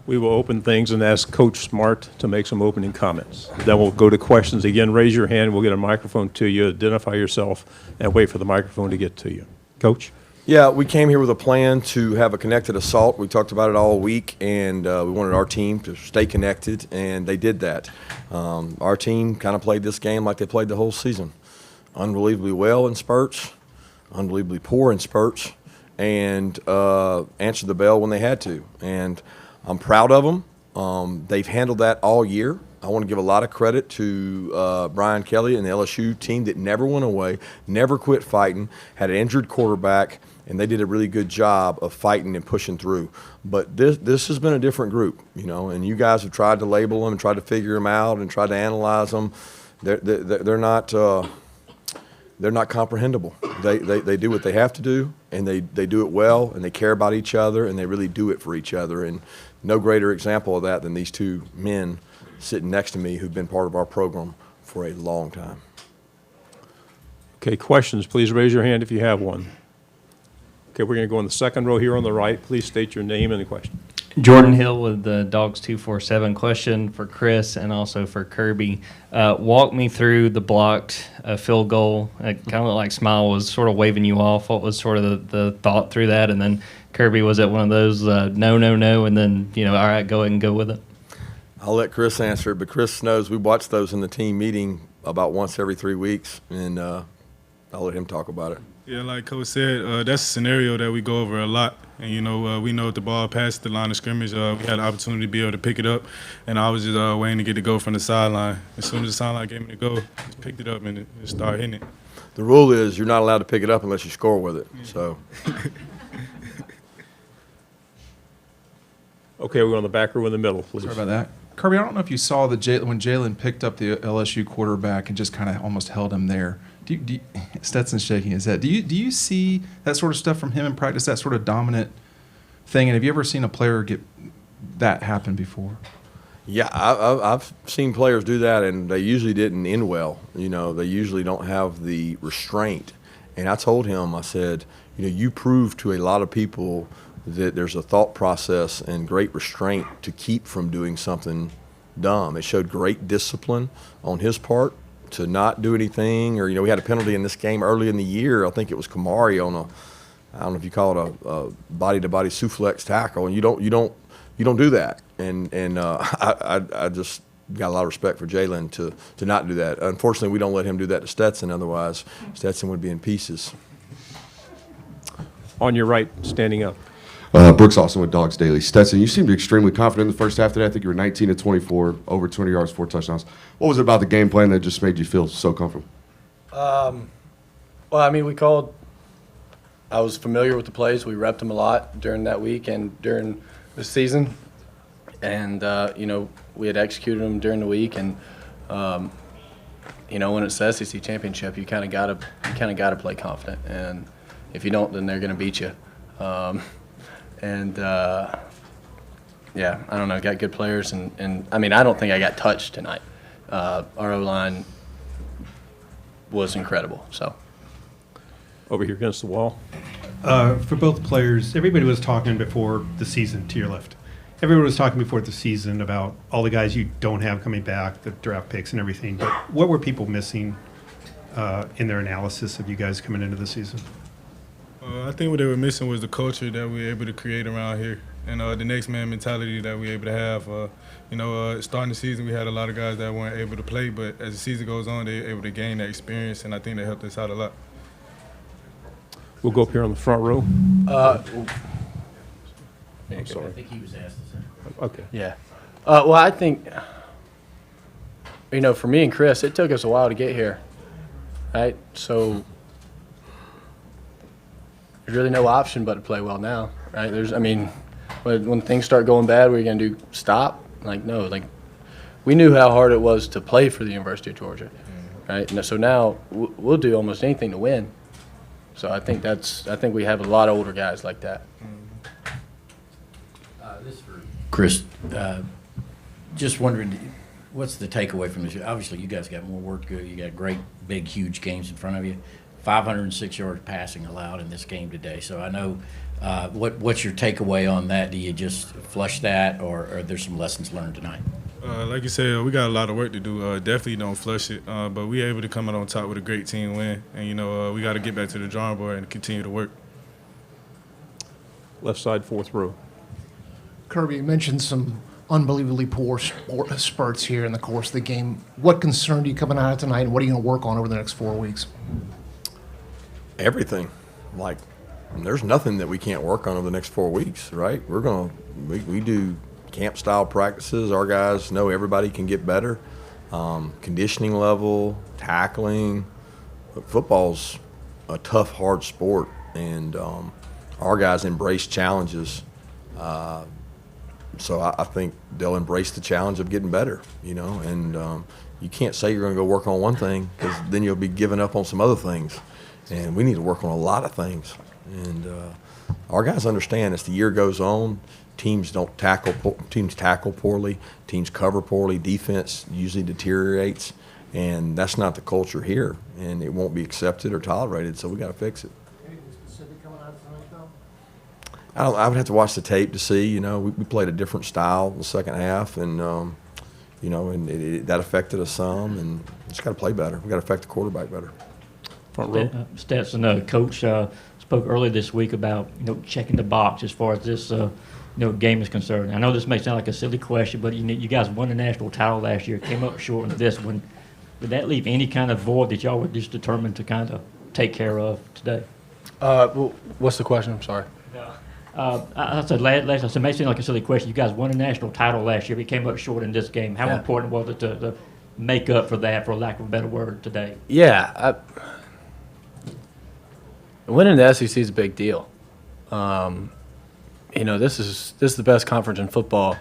We will open things and ask Coach Smart to make some opening comments. Then we'll go to questions. Again, raise your hand. We'll get a microphone to you. Identify yourself and wait for the microphone to get to you. Coach? Yeah, we came here with a plan to have a connected assault. We talked about it all week, and we wanted our team to stay connected, and they did that. Our team kind of played this game like they played the whole season. Unbelievably well in spurts, unbelievably poor in spurts, and answered the bell when they had to. And I'm proud of them. They've handled that all year. I want to give a lot of credit to Brian Kelly and the LSU team that never went away, never quit fighting, had an injured quarterback, and they did a really good job of fighting and pushing through. But this has been a different group, you know, and you guys have tried to label them and tried to figure them out and tried to analyze them. They're not comprehensible. They do what they have to do, and they do it well, and they care about each other, and they really do it for each other. And no greater example of that than these two men sitting next to me who've been part of our program for a long time. Okay, questions, please raise your hand if you have one. Okay, we're going to go in the second row here on the right. Please state your name and the question. Jordan Hill with the Dogs 247. Question for Chris and also for Kirby. Walk me through the blocked field goal. It kind of looked like Smile was sort of waving you off. What was sort of the thought through that? And then Kirby, was it one of those no, and then, you know, all right, go ahead and go with it? I'll let Chris answer it, but Chris knows we watch those in the team meeting about once every 3 weeks, and I'll let him talk about it. Yeah, like Coach said, that's a scenario that we go over a lot. And, you know, we know if the ball passed the line of scrimmage, we had an opportunity to be able to pick it up. And I was just waiting to get the go from the sideline. As soon as the sideline gave me the go, just picked it up and it started hitting it. The rule is you're not allowed to pick it up unless you score with it. So. Okay, we're on the back row in the middle, please. Sorry about that. Kirby, I don't know if you saw when Jalen picked up the LSU quarterback and just kind of almost held him there. Stetson's shaking his head. Do you see that sort of stuff from him in practice, that sort of dominant thing? And have you ever seen a player get that happen before? Yeah, I've seen players do that, and they usually didn't end well. You know, they usually don't have the restraint. And I told him, I said, you know, you prove to a lot of people that there's a thought process and great restraint to keep from doing something dumb. It showed great discipline on his part to not do anything. Or, you know, we had a penalty in this game early in the year. I think it was Kamari on I don't know if you call it a body-to-body suplex tackle, and you don't do that. And I just got a lot of respect for Jalen to not do that. Unfortunately, we don't let him do that to Stetson. Otherwise, Stetson would be in pieces. On your right, standing up. Brooks Austin with Dogs Daily. Stetson, you seemed extremely confident in the first half today. I think you were 19 of 24, over 200 yards, 4 touchdowns. What was it about the game plan that just made you feel so comfortable? Well, I mean, I was familiar with the plays. We repped them a lot during that week and during the season. And, you know, we had executed them during the week. And, you know, when it's the SEC championship, you kind of gotta play confident. And if you don't, then they're going to beat you. Yeah, I don't know, got good players, and I mean, I don't think I got touched tonight. Our O-line was incredible, so. Over here against the wall. For both players, everybody was talking before the season, to your left. Everyone was talking before the season about all the guys you don't have coming back, the draft picks and everything, but what were people missing in their analysis of you guys coming into the season? I think what they were missing was the culture that we were able to create around here and the next man mentality that we were able to have. You know, starting the season, we had a lot of guys that weren't able to play, but as the season goes on, they were able to gain that experience, and I think that helped us out a lot. We'll go up here on the front row. I'm sorry. I think he was asked the same. Okay. Yeah. Well, I think, you know, for me and Chris, it took us a while to get here, right? So there's really no option but to play well now, right? I mean, when things start going bad, what are you going to do? Stop? Like, no. Like, we knew how hard it was to play for the University of Georgia, right? And so now we'll do almost anything to win. So I think we have a lot of older guys like that. This is for Chris. Just wondering, what's the takeaway from this? Obviously, you guys got more work to do. You got great, big, huge games in front of you. 506 yards passing allowed in this game today. So I know What's your takeaway on that? Do you just flush that, or are there some lessons learned tonight? Like you said, we got a lot of work to do. Definitely don't flush it, but we able to come out on top with a great team win. And, we got to get back to the drawing board and continue to work. Left side, fourth row. Kirby, you mentioned some unbelievably poor spurts here in the course of the game. What concerned you coming out of tonight, and what are you going to work on over the next 4 weeks? Everything. Like, there's nothing that we can't work on over the next 4 weeks, right? We do camp-style practices. Our guys know everybody can get better. Conditioning level, tackling. But football's a tough, hard sport, and our guys embrace challenges. So I think they'll embrace the challenge of getting better, and you can't say you're going to go work on one thing because then you'll be giving up on some other things. And we need to work on a lot of things. And our guys understand as the year goes on, teams tackle poorly, teams cover poorly, defense usually deteriorates, and that's not the culture here, and it won't be accepted or tolerated, so we got to fix it. Anything specific coming out of tonight, though? I would have to watch the tape to see. We played a different style in the second half, and that affected us some, and just got to play better. We got to affect the quarterback better. Front row. Stetson, Coach spoke earlier this week about checking the box as far as this game is concerned. I know this may sound like a silly question, but you guys won the national title last year, came up short in this one. Did that leave any kind of void that y'all were just determined to kind of take care of today? Well, what's the question? I'm sorry. I said last. I said, it may seem like a silly question. You guys won a national title last year. We came up short in this game. How important was it to make up for that, for lack of a better word, today? Yeah, winning the SEC is a big deal. This is the best conference in football,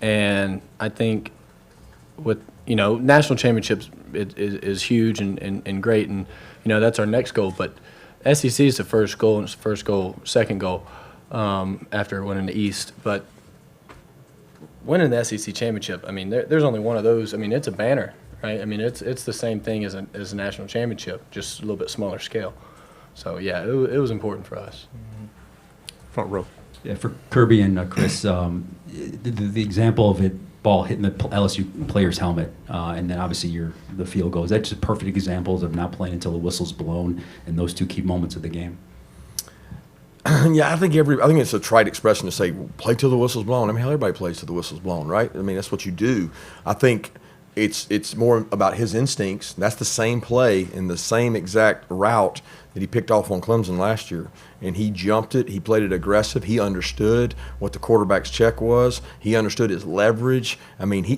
and I think with national championships is huge and great, and that's our next goal. But SEC is the first goal, and it's the first goal, second goal after winning the East. But winning the SEC championship, there's only one of those. It's a banner, right? It's the same thing as a national championship, just a little bit smaller scale. So yeah, it was important for us. Front row. Yeah, for Kirby and Chris, the example of ball hitting the LSU player's helmet, and then obviously the field goal. Is that just perfect examples of not playing until the whistle's blown and those two key moments of the game? Yeah, I think it's a trite expression to say play till the whistle's blown. Hell, everybody plays till the whistle's blown, right? That's what you do. I think it's more about his instincts. That's the same play and the same exact route that he picked off on Clemson last year. And he jumped it. He played it aggressive. He understood what the quarterback's check was. He understood his leverage. How many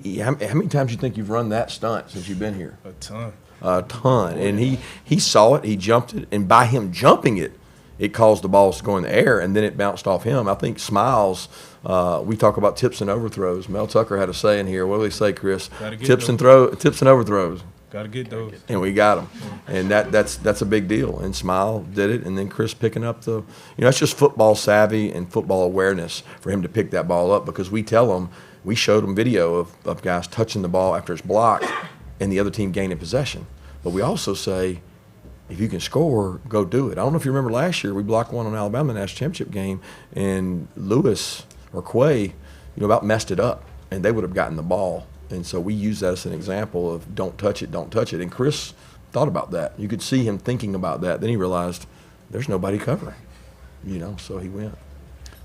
times do you think you've run that stunt since you've been here? A ton. A ton. And he saw it. He jumped it. And by him jumping it, it caused the balls to go in the air, and then it bounced off him. I think Smiles, we talk about tips and overthrows. Mel Tucker had a saying here. What do they say, Chris? Tips and overthrows. Got to get those. And we got them. And that's a big deal. And Smile did it, and then Chris picking up it's just football savvy and football awareness for him to pick that ball up, because we showed him video of guys touching the ball after it's blocked and the other team gaining possession. But we also say, if you can score, go do it. I don't know if you remember last year, we blocked one on Alabama national championship game, and Lewis or Quay, about messed it up, and they would have gotten the ball. And so we use that as an example of don't touch it. And Chris thought about that. You could see him thinking about that. Then he realized there's nobody covering, so he went.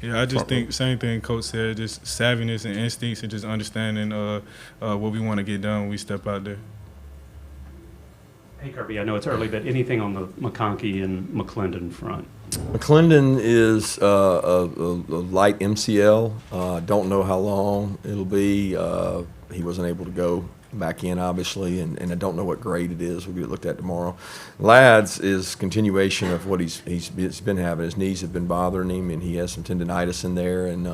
Yeah, I just think same thing Coach said, just savviness and instincts and just understanding what we want to get done when we step out there. Hey, Kirby, I know it's early, but anything on the McConkey and McClendon front? McClendon is a light MCL. Don't know how long it'll be. He wasn't able to go back in, obviously, and I don't know what grade it is. We'll get it looked at tomorrow. Lads is continuation of what he's been having. His knees have been bothering him, and he has some tendonitis in there, and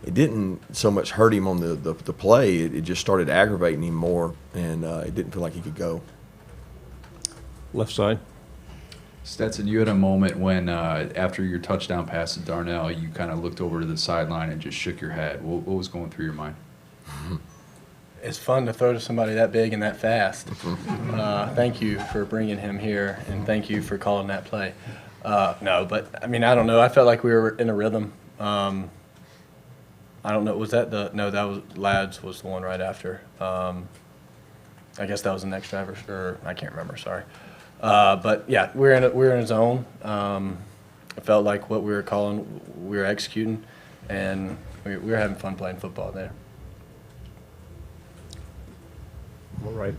it didn't so much hurt him on the play. It just started aggravating him more, and it didn't feel like he could go. Left side. Stetson, you had a moment when, after your touchdown pass to Darnell, you kind of looked over to the sideline and just shook your head. What was going through your mind? It's fun to throw to somebody that big and that fast. Thank you for bringing him here, and thank you for calling that play. No, but I mean, I don't know. I felt like we were in a rhythm. I don't know. Was that that was Lads was the one right after. I guess that was the next driver, or I can't remember. Sorry. But yeah, we're in a zone. It felt like what we were calling, we were executing, and we were having fun playing football there. All right.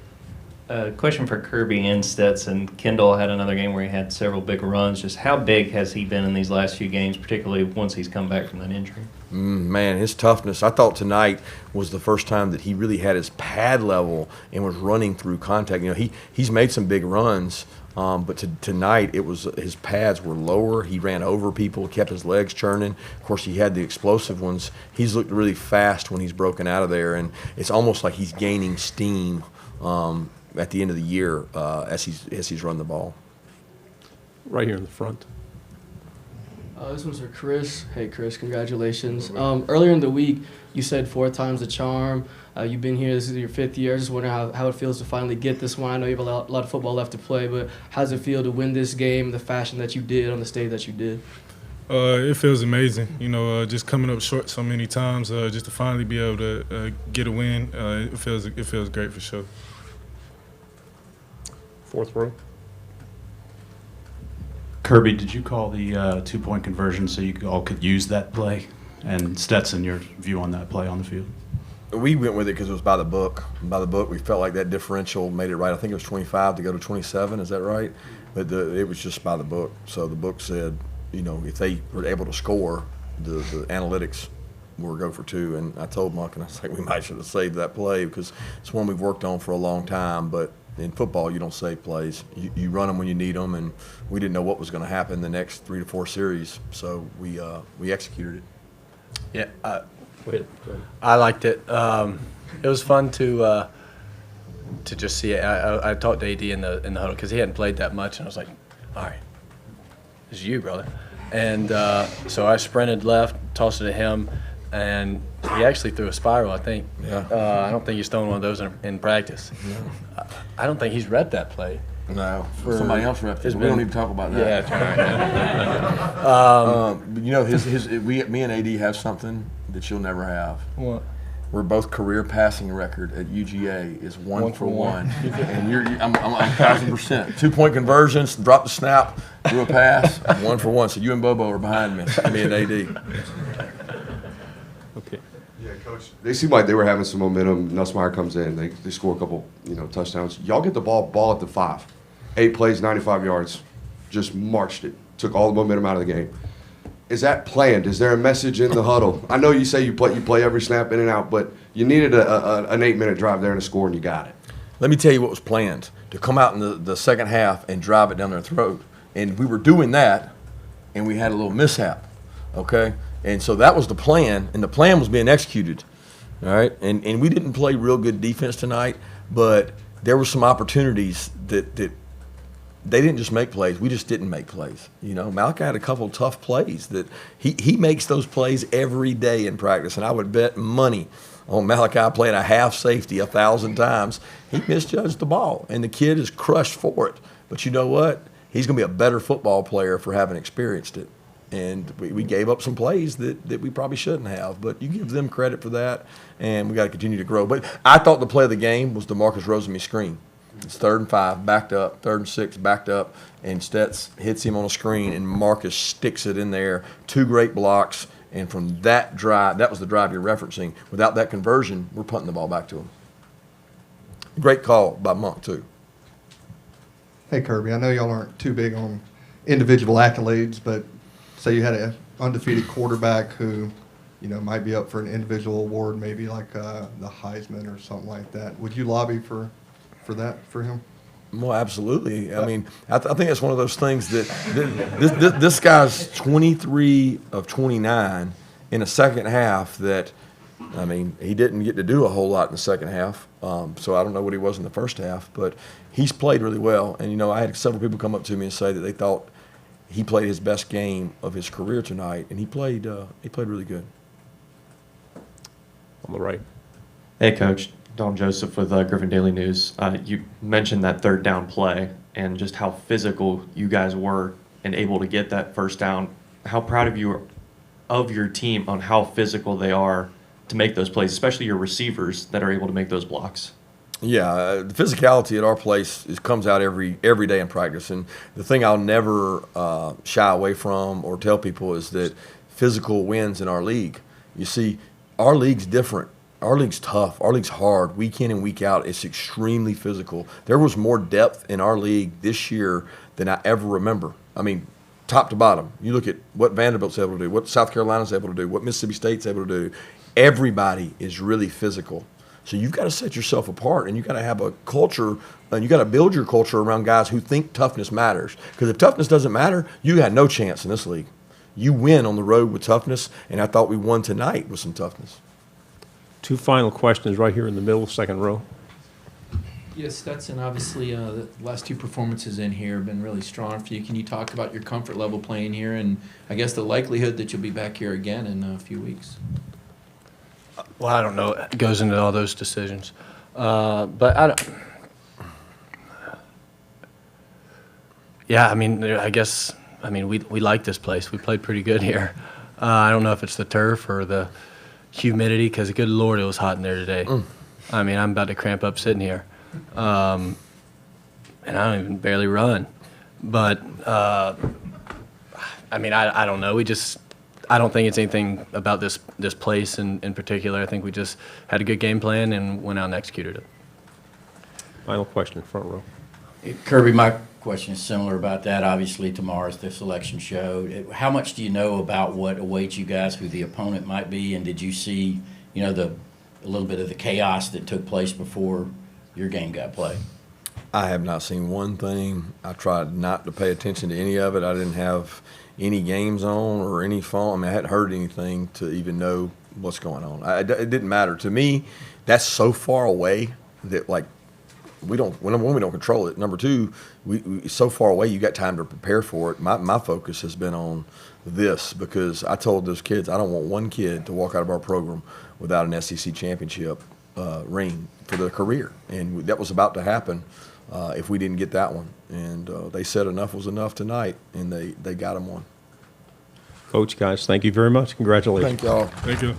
Question for Kirby and Stetson. Kendall had another game where he had several big runs. Just how big has he been in these last few games, particularly once he's come back from that injury? Man, his toughness. I thought tonight was the first time that he really had his pad level and was running through contact. You know, he's made some big runs, but tonight it was his pads were lower. He ran over people, kept his legs churning. Of course, he had the explosive ones. He's looked really fast when he's broken out of there, and it's almost like he's gaining steam at the end of the year as he's run the ball. Right here in the front. This one's for Chris. Hey, Chris, congratulations. Earlier in the week, you said 4 times the charm. You've been here. This is your 5th year. I just wonder how it feels to finally get this one. I know you have a lot of football left to play, but how does it feel to win this game the fashion that you did on the stage that you did? It feels amazing. You know, just coming up short so many times, just to finally be able to get a win, it feels great for sure. Fourth row. Kirby, did you call the 2-point conversion so you all could use that play? And Stetson, your view on that play on the field? We went with it because it was by the book. By the book, we felt like that differential made it right. I think it was 25 to go to 27. Is that right? But it was just by the book. So the book said, you know, if they were able to score, the analytics will go for 2. And I told Monk, and I was like, we might should have saved that play because it's one we've worked on for a long time. But in football, you don't save plays. You run them when you need them, and we didn't know what was going to happen the next 3 to 4 series, so we executed it. Yeah, I liked it. It was fun to just see it. I talked to AD in the huddle because he hadn't played that much, and I was like, all right, it's you, brother. And so I sprinted left, tossed it to him, and he actually threw a spiral, I think. Yeah. I don't think he's thrown one of those in practice. No. I don't think he's repped that play. No, somebody else repped it. We don't need to talk about that. Yeah, that's right. You know, me and AD have something that you'll never have. What? We're both career passing record at UGA is 1 for 1, and I'm 1,000%. 2-point conversions, drop the snap, do a pass, 1 for 1. So you and Bobo are behind me and AD. Okay. Yeah, Coach. They seemed like they were having some momentum. Nussmeier comes in. They score a couple, touchdowns. Y'all get the ball at the 5. 8 plays, 95 yards. Just marched it. Took all the momentum out of the game. Is that planned? Is there a message in the huddle? I know you say you play every snap in and out, but you needed an 8-minute drive there and a score, and you got it. Let me tell you what was planned. To come out in the second half and drive it down their throat. And we were doing that, and we had a little mishap, okay? And so that was the plan, and the plan was being executed, all right? And we didn't play real good defense tonight, but there were some opportunities that they didn't just make plays. We just didn't make plays. You know, Malachi had a couple of tough plays that he makes those plays every day in practice, and I would bet money on Malachi playing a half safety 1,000 times. He misjudged the ball, and the kid is crushed for it. But you know what? He's going to be a better football player for having experienced it. And we gave up some plays that we probably shouldn't have. But you give them credit for that, and we got to continue to grow. But I thought the play of the game was DeMarcus Rosemy screen. It's 3rd and 5, backed up, 3rd and 6, backed up, and Stets hits him on a screen, and Marcus sticks it in there. 2 great blocks, and from that drive, that was the drive you're referencing. Without that conversion, we're punting the ball back to him. Great call by Monk, too. Hey, Kirby, I know y'all aren't too big on individual accolades, but say you had an undefeated quarterback who, might be up for an individual award, maybe like the Heisman or something like that. Would you lobby for that for him? Well, absolutely. I mean, I think it's one of those things that this guy's 23 of 29 in a second half that, I mean, he didn't get to do a whole lot in the second half. So I don't know what he was in the first half, but he's played really well. And, I had several people come up to me and say that they thought he played his best game of his career tonight, and he played really good. On the right. Hey, Coach. Don Joseph with Griffin Daily News. You mentioned that 3rd down play and just how physical you guys were and able to get that first down. How proud of you of your team on how physical they are to make those plays, especially your receivers that are able to make those blocks? Yeah, the physicality at our place comes out every day in practice. And the thing I'll never shy away from or tell people is that physical wins in our league. You see, our league's different. Our league's tough. Our league's hard. Week in and week out, it's extremely physical. There was more depth in our league this year than I ever remember. I mean, top to bottom. You look at what Vanderbilt's able to do, what South Carolina's able to do, what Mississippi State's able to do. Everybody is really physical. So you've got to set yourself apart, and you've got to have a culture, and you've got to build your culture around guys who think toughness matters. Because if toughness doesn't matter, you got no chance in this league. You win on the road with toughness, and I thought we won tonight with some toughness. 2 final questions right here in the middle, second row. Yes, Stetson, obviously the last 2 performances in here have been really strong for you. Can you talk about your comfort level playing here and I guess the likelihood that you'll be back here again in a few weeks? Well, I don't know. It goes into all those decisions. But I don't. Yeah, I mean, we like this place. We played pretty good here. I don't know if it's the turf or the humidity, because good Lord, it was hot in there today. I mean, I'm about to cramp up sitting here. And I don't even barely run. But, I don't know. I don't think it's anything about this place in particular. I think we just had a good game plan and went out and executed it. Final question, front row. Kirby, my question is similar about that. Obviously, tomorrow's the selection show. How much do you know about what awaits you guys, who the opponent might be, and did you see, a little bit of the chaos that took place before your game got played? I have not seen one thing. I tried not to pay attention to any of it. I didn't have any games on or any phone. I mean, I hadn't heard anything to even know what's going on. It didn't matter. To me, that's so far away that, like, we don't control it. Number 2, we so far away, you got time to prepare for it. My focus has been on this, because I told those kids I don't want one kid to walk out of our program without an SEC championship ring for their career. And that was about to happen if we didn't get that one. And they said enough was enough tonight, and they got them one. Coach, guys, thank you very much. Congratulations. Thank y'all. Thank you.